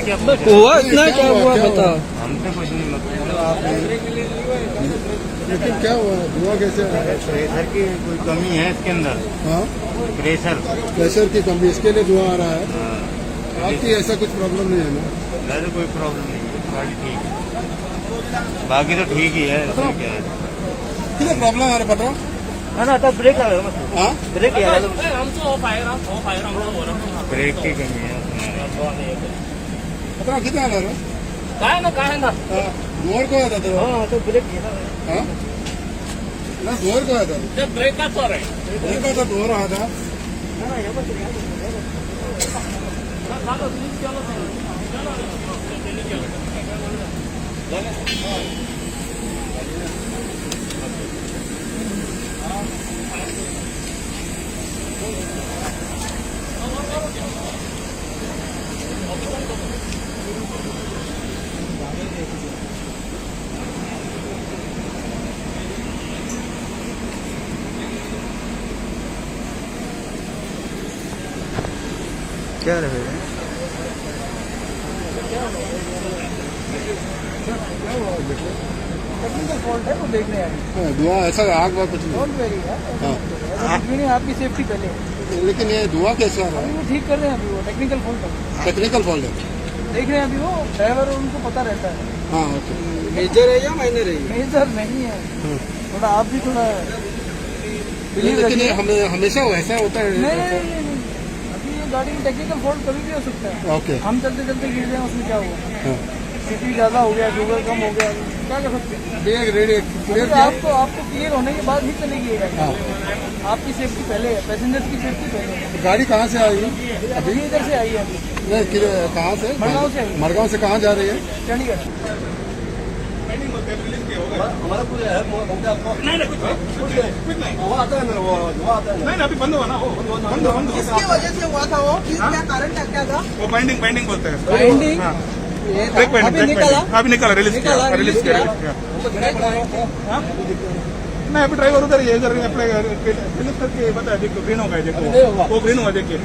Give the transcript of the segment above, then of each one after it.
क्या हुआ इतना क्या हुआ बता। हमसे कुछ नहीं लगता। लेकिन क्या हुआ, धुआं कैसे आ रहा है? प्रेशर की कोई कमी है इसके अंदर। हाँ, प्रेशर की कमी, इसके लिए धुआं आ रहा है। हाँ, आपकी ऐसा कुछ प्रॉब्लम नहीं है ना? वैसे कोई प्रॉब्लम नहीं है, गाड़ी ठीक है, बाकी तो ठीक ही है। इसमें क्या है, किती प्रॉब्लम आ रहा पता? आता ब्रेक लगा हाँ, ब्रेक ब्रेक की कमी है। पता कितना आ रहा? काय ना धुआं को आता था? हाँ तो ब्रेक हाँ ना, धुआं को आता था? ब्रेक का तो है ब्रेक का धुआं रहा था। क्या रहे टेक्निकल फॉल्ट है वो देखने आए। धुआं ऐसा आग वाग कुछ नहीं। डोंट वेरी है, नहीं आपकी सेफ्टी पहले है। लेकिन ये धुआं कैसे आ रहा अभी है? वो ठीक कर रहे हैं, अभी वो टेक्निकल फॉल्ट है, टेक्निकल फॉल्ट है। देख रहे हैं अभी वो ड्राइवर, उनको पता रहता है। हाँ, ओके। मेजर है या माइनर है? मेजर नहीं है, थोड़ा आप भी थोड़ा बिलीव लेकिन ये रखिए। हमेशा वैसा होता है? नहीं, अभी ये गाड़ी में टेक्निकल फॉल्ट कभी भी हो सकता है। ओके। हम चलते चलते गिर जाए, उसमें क्या हुआ? हाँ। सीपी ज्यादा हो गया, शुगर कम हो गया, क्या कर सकते हैं? रेडी क्लियर किया? आपको क्लियर होने के बाद ही चलेगी ये गाड़ी। हाँ। आपकी सेफ्टी पहले है, पैसेंजर्स की सेफ्टी पहले है। गाड़ी कहाँ से आई है? अभी इधर से आई है, अभी नहीं, कहाँ से? मडगांव से आई। मडगांव से कहाँ जा रही है? चंडीगढ़। नहीं अभी बंद हुआ ना, वो बंद किसकी वजह से हुआ था वो? क्या कारण क्या था? वो बाइंडिंग बोलते हैं। बाइंडिंग हाँ, ये ब्रेक बाइंडिंग, अभी निकला। अभी निकला, रिलीज किया। नहीं अभी ड्राइवर उधर ही है, इधर अप्लाई रिलीज करके बता, देखो ग्रीन होगा, देखो वो ग्रीन हुआ, देखिए।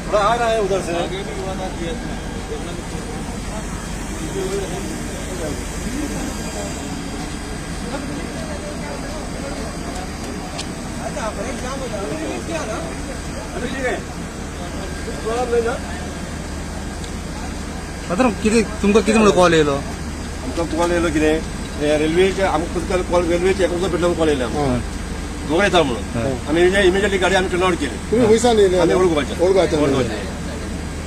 थोड़ा आ रहा है उधर से। मतलब तुमको किती वेळ कॉल येलो? आमकां कॉल येयलो कितें, रेल्वेचे आमकां कॉल, रेल्वेचे एकोणीस पेट्रोल कॉल येयला दोगां येता म्हणून आमी इमिजिएटली गाडी आमी टर्न आउट केली. तुम्ही हुंयसान येयले? आमी ओळखुपाचे.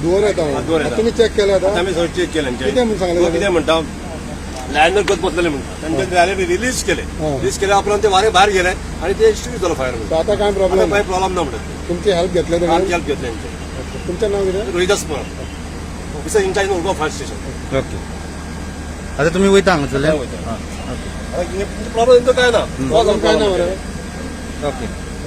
धुंवर येता तुम्ही चेक केला आता? आमी सगळें चेक केलें. कितें म्हणून सांगलें? कितें म्हणटा, लायनर करत बसलेले म्हणटा. तांचे रिलीज केले. रिलीज केल्या उपरांत ते वारे भायर गेले आणि ते स्ट्रीट जालो फायर. आता काय प्रॉब्लेम? काही प्रॉब्लेम ना म्हणत. तुमची हेल्प घेतले? आमची हेल्प घेतली तेंचे. तुमचं नाव कितें? Rohidas Pawar, officer incharge Urgaon fire station. Okay. आता तुम्ही वयता हांगासरले? प्रॉब्लेम काय ना काय ना बरं? ओके.